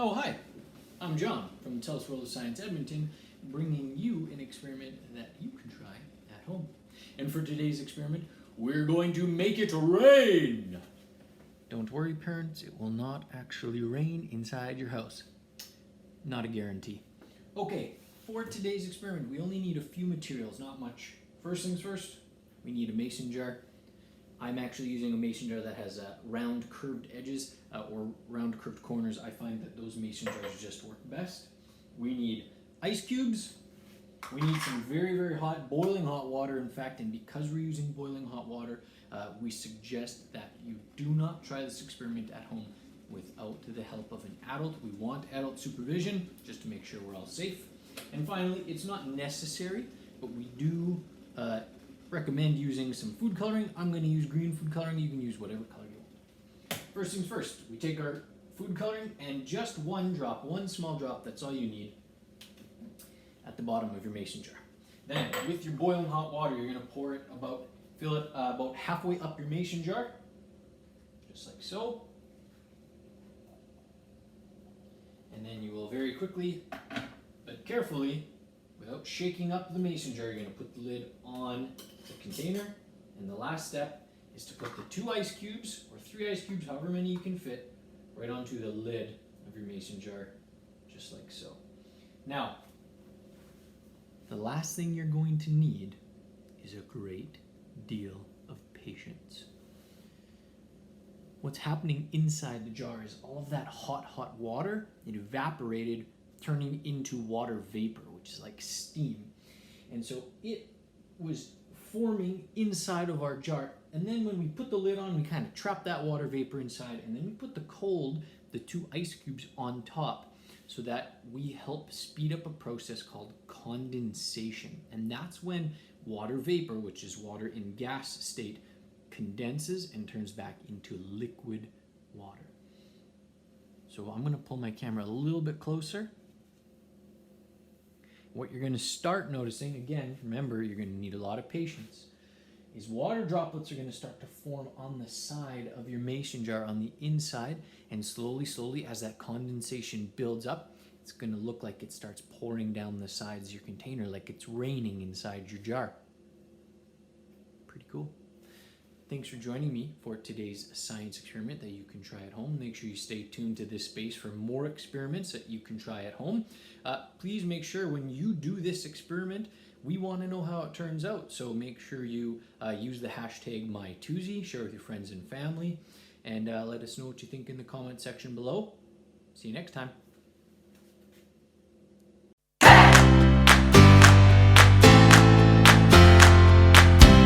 Oh, hi, I'm John from the Tell Us World of Science Edmonton, bringing you an experiment that you can try at home. And for today's experiment, we're going to make it rain! Don't worry, parents, it will not actually rain inside your house. Not a guarantee. Okay, for today's experiment, we only need a few materials, not much. First things first, we need a mason jar. I'm actually using a mason jar that has round curved edges or round curved corners. I find that those mason jars just work best. We need ice cubes. We need some very, very hot, boiling hot water. In fact, and because we're using boiling hot water, we suggest that you do not try this experiment at home without the help of an adult. We want adult supervision just to make sure we're all safe. And finally, it's not necessary, but we do recommend using some food coloring. I'm going to use green food coloring. You can use whatever color you want. First things first, we take our food coloring and just one drop, one small drop, that's all you need, at the bottom of your mason jar. Then, with your boiling hot water, you're going to pour it fill it about halfway up your mason jar, just like so. And then you will very quickly, but carefully, without shaking up the mason jar, you're going to put the lid on the container. And the last step is to put the 2 ice cubes, or 3 ice cubes, however many you can fit, right onto the lid of your mason jar, just like so. Now, the last thing you're going to need is a great deal of patience. What's happening inside the jar is all of that hot water, it evaporated, turning into water vapor, which is like steam. And so it was forming inside of our jar. And then when we put the lid on, we kind of trap that water vapor inside. And then we put the 2 ice cubes on top so that we help speed up a process called condensation. And that's when water vapor, which is water in gas state, condenses and turns back into liquid water. So I'm going to pull my camera a little bit closer. What you're going to start noticing, again, remember, you're going to need a lot of patience, is water droplets are going to start to form on the side of your mason jar on the inside, and slowly, as that condensation builds up, it's going to look like it starts pouring down the sides of your container, like it's raining inside your jar. Pretty cool. Thanks for joining me for today's science experiment that you can try at home. Make sure you stay tuned to this space for more experiments that you can try at home. Please make sure when you do this experiment, we want to know how it turns out. So make sure you use the hashtag #MyTuesday, share with your friends and family, and let us know what you think in the comment section below. See you next time.